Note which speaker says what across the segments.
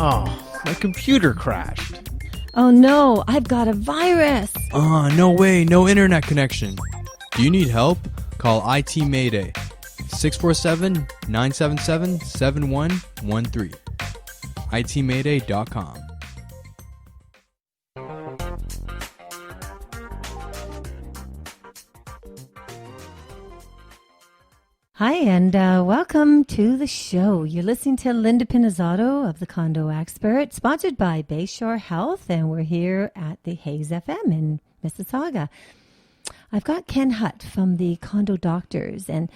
Speaker 1: Oh, my computer crashed.
Speaker 2: Oh no, I've got a virus.
Speaker 3: No way, no internet connection. Do you need help? Call IT Mayday. 647-977-7113. itmayday.com.
Speaker 2: Hi, and welcome to the show. You're listening to Linda Pinizzato of the Condo Expert, sponsored by Bayshore Health, and we're here at the Hayes FM in Mississauga. I've got Ken Hutt from the Condo Doctors, and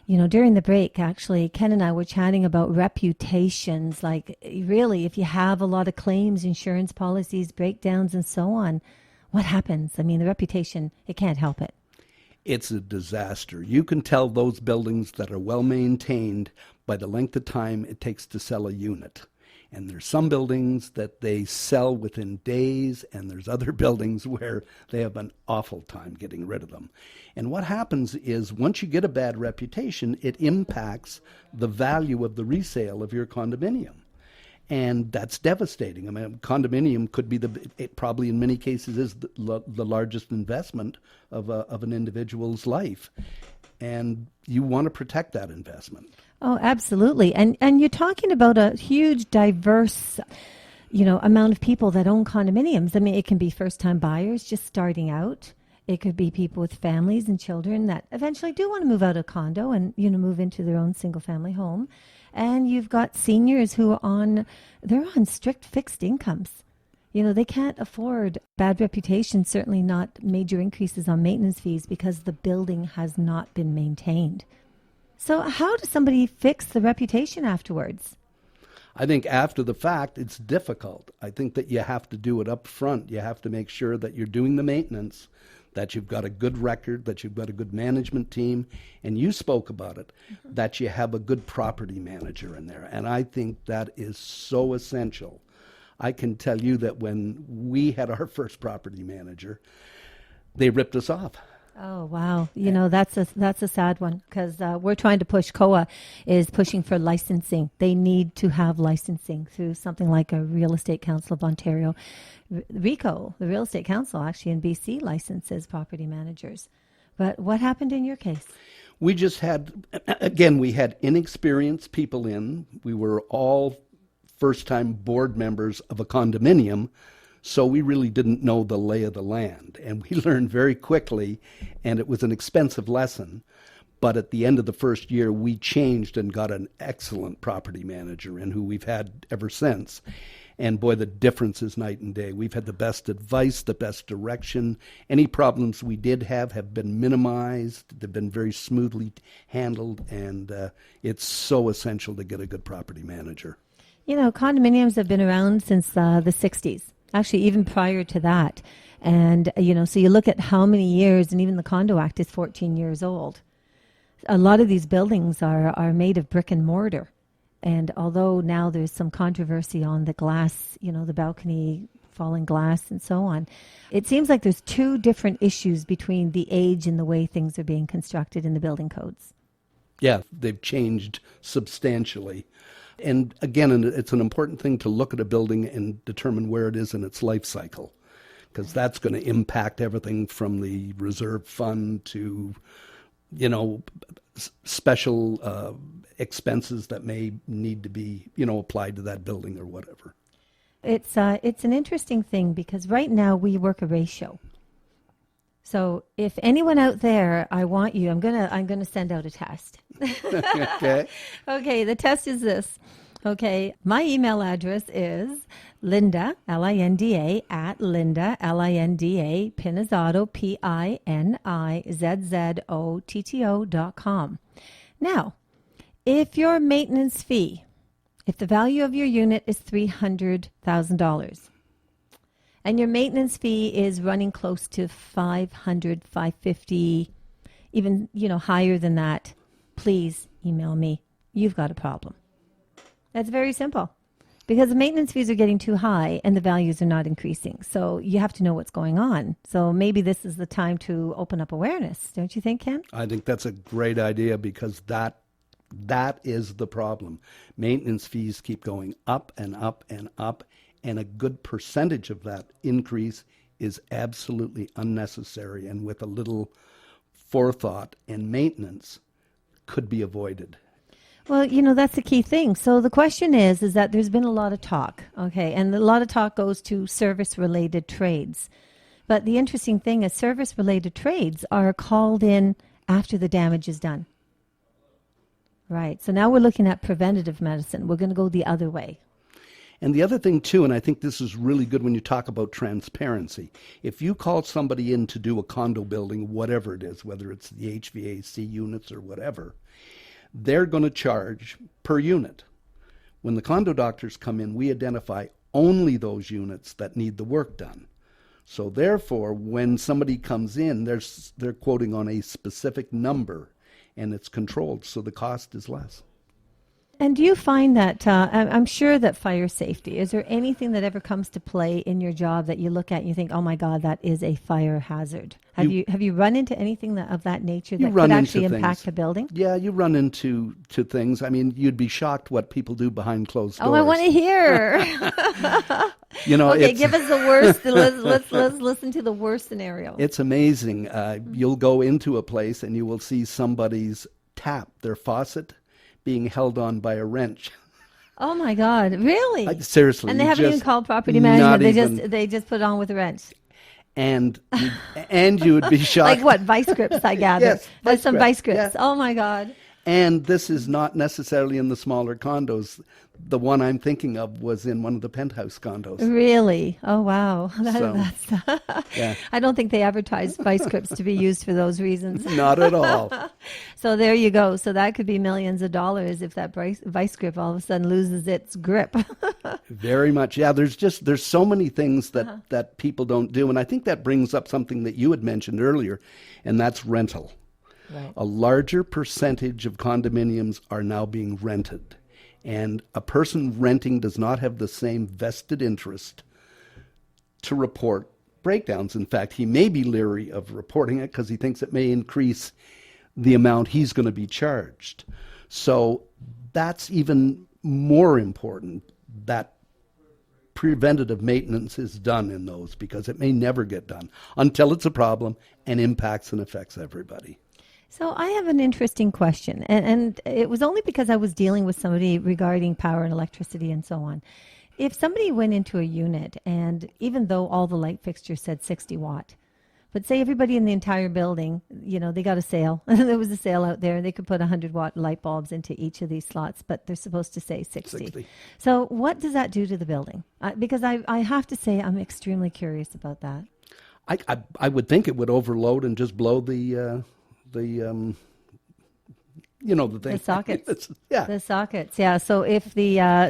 Speaker 2: you know, during the break, actually, Ken and I were chatting about reputations, like really, if you have a lot of claims, insurance policies, breakdowns, and so on, what happens? I mean, the reputation, it can't help it.
Speaker 4: It's a disaster. You can tell those buildings that are well maintained by the length of time it takes to sell a unit. And there's some buildings that they sell within days, and there's other buildings where they have an awful time getting rid of them. And what happens is once you get a bad reputation, it impacts the value of the resale of your condominium. And that's devastating. I mean, condominium could be it probably in many cases is the largest investment of an individual's life. And you want to protect that investment.
Speaker 2: Oh, absolutely. And you're talking about a huge, diverse, amount of people that own condominiums. I mean, it can be first-time buyers just starting out. It could be people with families and children that eventually do want to move out of condo and, move into their own single-family home. And you've got seniors who are they're on strict fixed incomes. They can't afford bad reputation, certainly not major increases on maintenance fees because the building has not been maintained. So how does somebody fix the reputation afterwards?
Speaker 4: I think after the fact, it's difficult. I think that you have to do it up front. You have to make sure that you're doing the maintenance, that you've got a good record, that you've got a good management team, and you spoke about it, that you have a good property manager in there. And I think that is so essential. I can tell you that when we had our first property manager, they ripped us off.
Speaker 2: Oh, wow. That's a sad one because we're trying to push, COA is pushing for licensing. They need to have licensing through something like a Real Estate Council of Ontario. RECO, the Real Estate Council, actually in BC, licenses property managers. But what happened in your case?
Speaker 4: We just had inexperienced people in. We were all first-time board members of a condominium, so we really didn't know the lay of the land. And we learned very quickly, and it was an expensive lesson. But at the end of the first year, we changed and got an excellent property manager in who we've had ever since. And boy, the difference is night and day. We've had the best advice, the best direction. Any problems we did have been minimized. They've been very smoothly handled. And it's so essential to get a good property manager.
Speaker 2: Condominiums have been around since the 60s. Actually, even prior to that. And, so you look at how many years, and even the Condo Act is 14 years old. A lot of these buildings are made of brick and mortar. And although now there's some controversy on the glass, the balcony, falling glass and so on, it seems like there's two different issues between the age and the way things are being constructed in the building codes.
Speaker 4: Yeah, they've changed substantially. And again, it's an important thing to look at a building and determine where it is in its life cycle, because that's going to impact everything from the reserve fund to, special expenses that may need to be, applied to that building or whatever.
Speaker 2: It's an interesting thing because right now we work a ratio. So if anyone out there, I want you, I'm gonna send out a test.
Speaker 4: Okay.
Speaker 2: Okay, the test is this. Okay, my email address is Linda, Linda, at Linda, Linda, Pinizzato, PINIZZOTTO.com. Now, if your maintenance fee, if the value of your unit is $300,000, and your maintenance fee is running close to $500, $550, even, higher than that, please email me. You've got a problem. That's very simple because the maintenance fees are getting too high and the values are not increasing. So you have to know what's going on. So maybe this is the time to open up awareness. Don't you think, Ken?
Speaker 4: I think that's a great idea because that That is the problem. Maintenance fees keep going up and up and up, and a good percentage of that increase is absolutely unnecessary, and with a little forethought and maintenance could be avoided.
Speaker 2: Well, that's the key thing. So the question is that there's been a lot of talk, okay, and a lot of talk goes to service-related trades. But the interesting thing is service-related trades are called in after the damage is done. Right. So now we're looking at preventative medicine. We're going to go the other way.
Speaker 4: And the other thing, too, and I think this is really good when you talk about transparency. If you call somebody in to do a condo building, whatever it is, whether it's the HVAC units or whatever, they're going to charge per unit. When the condo doctors come in, we identify only those units that need the work done. So therefore, when somebody comes in, they're quoting on a specific number, and it's controlled, so the cost is less.
Speaker 2: And do you find that, I'm sure that fire safety, is there anything that ever comes to play in your job that you look at and you think, oh my God, that is a fire hazard? Have you run into anything of that nature that could actually impact the building?
Speaker 4: Yeah, you run into things. I mean, you'd be shocked what people do behind closed doors.
Speaker 2: Oh, I want to hear. Okay, give us the worst. Let's listen to the worst scenario.
Speaker 4: It's amazing. You'll go into a place and you will see somebody's tap, their faucet, being held on by a wrench.
Speaker 2: Oh my God! Really?
Speaker 4: Seriously.
Speaker 2: And they haven't even called property management. They just put it on with a wrench.
Speaker 4: And you would be shocked.
Speaker 2: Like what? Vice grips, I gather.
Speaker 4: Yes,
Speaker 2: There's some vice grips.
Speaker 4: Yeah.
Speaker 2: Oh my God!
Speaker 4: And this is not necessarily in the smaller condos. The one I'm thinking of was in one of the penthouse condos.
Speaker 2: Really? Oh wow!
Speaker 4: That's yeah.
Speaker 2: I don't think they advertise vice grips to be used for those reasons.
Speaker 4: Not at all.
Speaker 2: So there you go. So that could be millions of dollars if that vice grip all of a sudden loses its grip.
Speaker 4: Very much. Yeah, there's so many things that people don't do. And I think that brings up something that you had mentioned earlier, and that's rental.
Speaker 2: Right.
Speaker 4: A larger percentage of condominiums are now being rented. And a person renting does not have the same vested interest to report breakdowns. In fact, he may be leery of reporting it because he thinks it may increase the amount he's going to be charged. So that's even more important, that preventative maintenance is done in those, because it may never get done until it's a problem and impacts and affects everybody.
Speaker 2: So I have an interesting question, and it was only because I was dealing with somebody regarding power and electricity and so on. If somebody went into a unit, and even though all the light fixtures said 60 watt, but say everybody in the entire building, they got a sale, there was a sale out there, and they could put 100 watt light bulbs into each of these slots, but they're supposed to say 60. So what does that do to the building? Because I have to say I'm extremely curious about that.
Speaker 4: I would think it would overload and just blow the thing.
Speaker 2: The sockets.
Speaker 4: Yeah.
Speaker 2: The sockets. Yeah. So if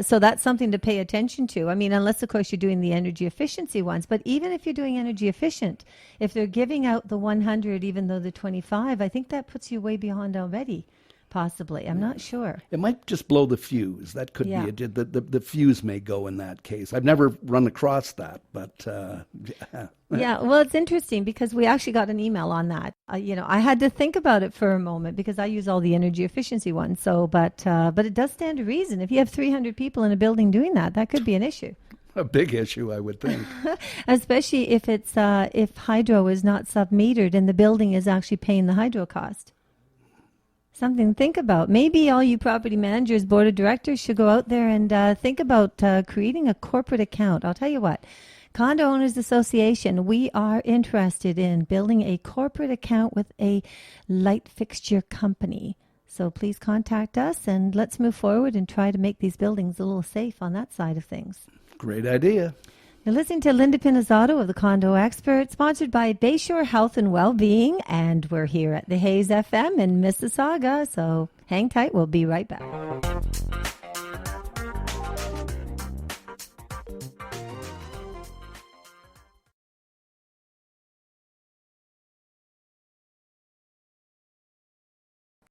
Speaker 2: so that's something to pay attention to. I mean, unless of course you're doing the energy efficiency ones, but even if you're doing energy efficient, if they're giving out the 100, even though the 25, I think that puts you way beyond already. Possibly. I'm not sure.
Speaker 4: It might just blow the fuse. That could be it. The fuse may go in that case. I've never run across that, but yeah.
Speaker 2: Yeah, well, it's interesting because we actually got an email on that. I had to think about it for a moment because I use all the energy efficiency ones. So, but it does stand to reason. If you have 300 people in a building doing that, that could be an issue.
Speaker 4: A big issue, I would think.
Speaker 2: Especially if it's if hydro is not sub-metered and the building is actually paying the hydro cost. Something to think about. Maybe all you property managers, board of directors should go out there and think about creating a corporate account. I'll tell you what, Condo Owners Association, we are interested in building a corporate account with a light fixture company. So please contact us and let's move forward and try to make these buildings a little safe on that side of things.
Speaker 4: Great idea.
Speaker 2: You're listening to Linda Pinizzato of the Condo Expert, sponsored by Bayshore Health and Wellbeing, and we're here at the Hayes FM in Mississauga, so hang tight, we'll be right back.